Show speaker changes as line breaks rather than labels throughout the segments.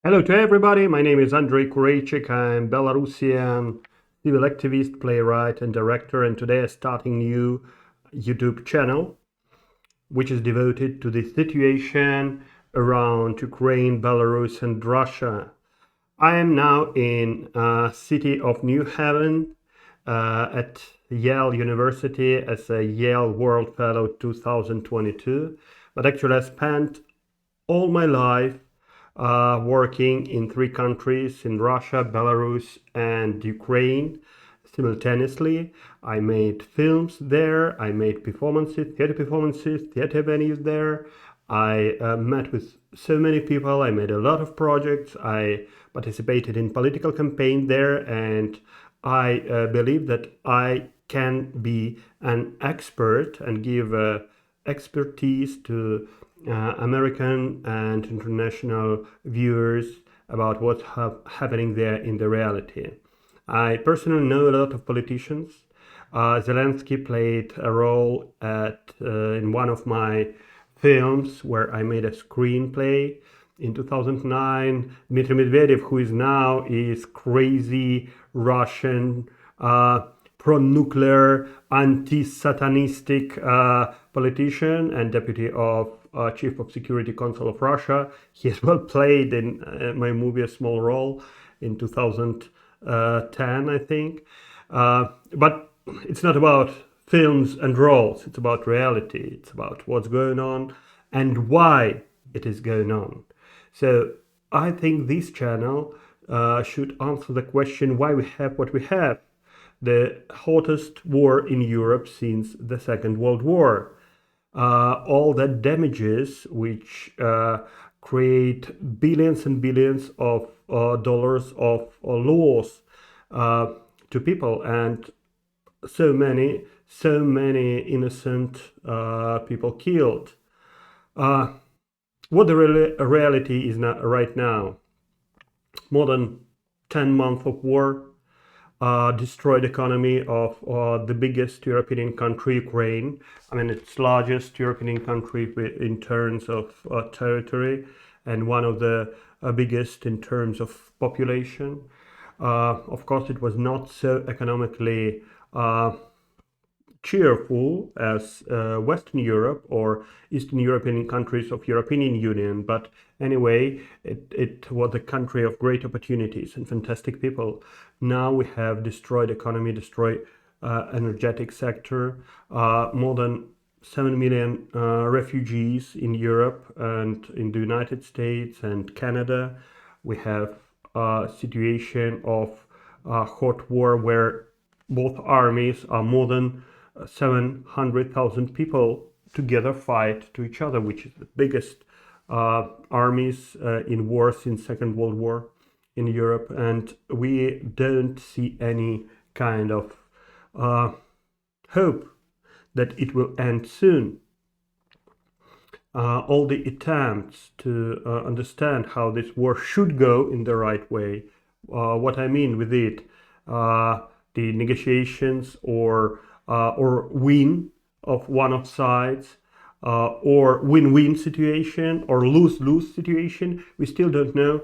Hello to everybody, my name is Andrei Kureichik. I'm Belarusian civil activist, playwright and director, and today I'm starting new YouTube channel which is devoted to the situation around Ukraine, Belarus and Russia. I am now in city of New Haven at Yale University as a Yale World Fellow 2022, but actually I spent all my life working in three countries, in Russia, Belarus, and Ukraine simultaneously. I made films there, I made performances, theater venues there. I met with so many people, I made a lot of projects, I participated in political campaign there, and I believe that I can be an expert and give expertise to American and international viewers about what's happening there in the reality. I personally know a lot of politicians. Zelensky played a role in one of my films where I made a screenplay in 2009. Dmitry Medvedev, who is crazy Russian pro-nuclear, anti-satanistic politician and deputy of Chief of Security Council of Russia. He as well played in my movie a small role in 2010, I think. But it's not about films and roles, it's about reality, it's about what's going on and why it is going on. So I think this channel should answer the question why we have what we have. The hottest war in Europe since the Second World War. All the damages which create billions and billions of dollars of loss to people, and so many innocent people killed. What the reality is right now? More than 10 months of war, destroyed economy of the biggest European country, Ukraine. I mean, it's largest European country in terms of territory, and one of the biggest in terms of population. Of course, it was not so economically cheerful as Western Europe or Eastern European countries of European Union, but anyway, it was a country of great opportunities and fantastic people. Now we have destroyed economy, destroyed energetic sector, more than 7 million refugees in Europe and in the United States and Canada. We have a situation of hot war where both armies are more than 700,000 people together fight to each other, which is the biggest armies in war since Second World War in Europe, and we don't see any kind of hope that it will end soon. All the attempts to understand how this war should go in the right way, what I mean with it, the negotiations or win of one of sides, or win-win situation or lose-lose situation. We still don't know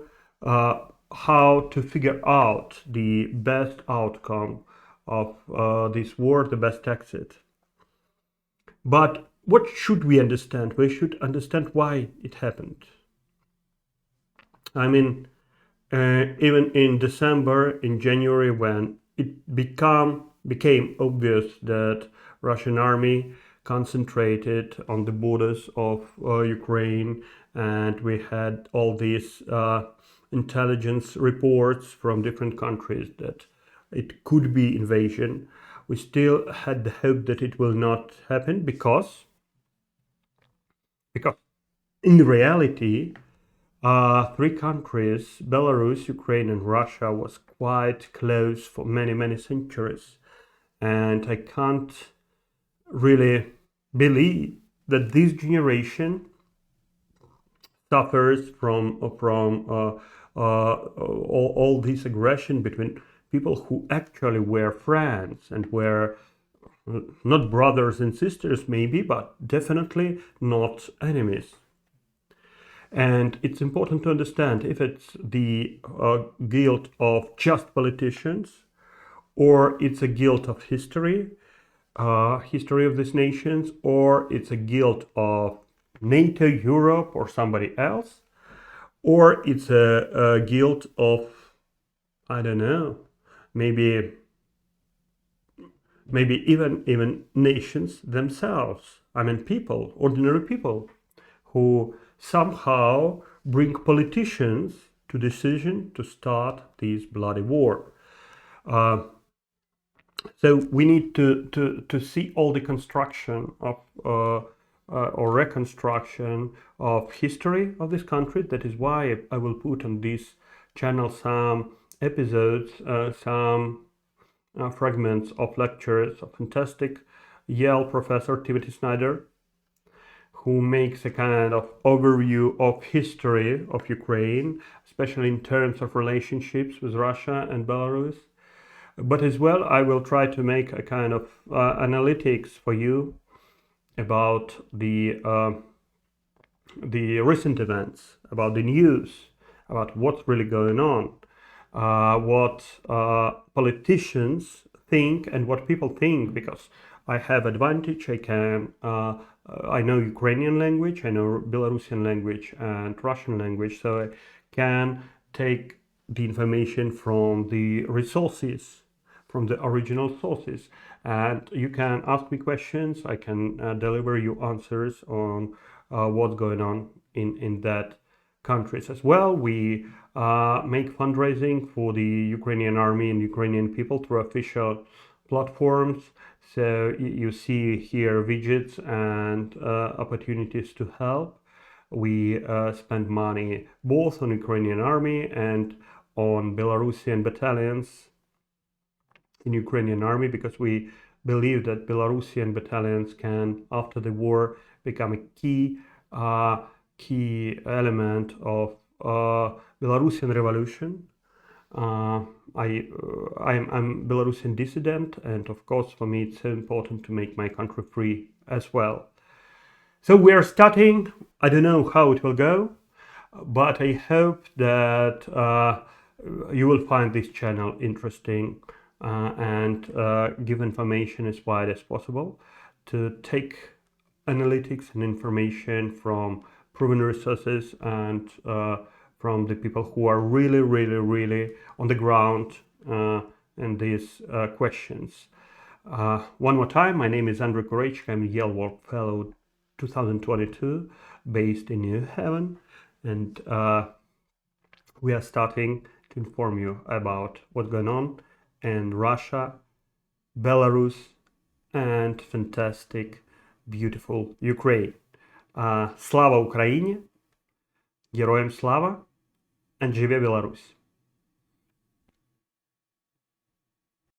how to figure out the best outcome of this war, the best exit. But what should we understand? We should understand why it happened. I mean, even in December, in January, when it became obvious that Russian army concentrated on the borders of Ukraine, and we had all these intelligence reports from different countries that it could be invasion. We still had the hope that it will not happen because in reality, three countries, Belarus, Ukraine and Russia, was quite close for many centuries. And I can't really believe that this generation suffers from all this aggression between people who actually were friends and were not brothers and sisters maybe, but definitely not enemies. And it's important to understand if it's the guilt of just politicians, or it's a guilt of history of these nations, or it's a guilt of NATO, Europe, or somebody else, or it's a guilt of, I don't know, maybe even nations themselves. I mean, people, ordinary people, who somehow bring politicians to decision to start this bloody war. So we need to see all the construction of or reconstruction of history of this country. That is why I will put on this channel some episodes, some fragments of lectures of fantastic Yale professor Timothy Snyder, who makes a kind of overview of history of Ukraine, especially in terms of relationships with Russia and Belarus. But as well, I will try to make a kind of analytics for you about the recent events, about the news, about what's really going on, what politicians think and what people think, because I have advantage. I know Ukrainian language, I know Belarusian language and Russian language, so I can take the information from the resources, from the original sources, and you can ask me questions. I can deliver you answers on what's going on in that countries as well. We make fundraising for the Ukrainian army and Ukrainian people through official platforms. So you see here widgets and opportunities to help. We spend money both on Ukrainian army and on Belarusian battalions in Ukrainian army, because we believe that Belarusian battalions can, after the war, become a key element of Belarusian revolution. I'm Belarusian dissident, and of course for me it's so important to make my country free as well. So we are starting. I don't know how it will go, but I hope that you will find this channel interesting and give information as wide as possible, to take analytics and information from proven resources and from the people who are really on the ground in these questions. One more time, my name is Andrei Kureichik. I'm a Yale Work Fellow 2022, based in New Haven, and we are starting to inform you about what's going on in Russia, Belarus, and fantastic, beautiful Ukraine. Слава Україні! Героям слава! And живе Беларусь!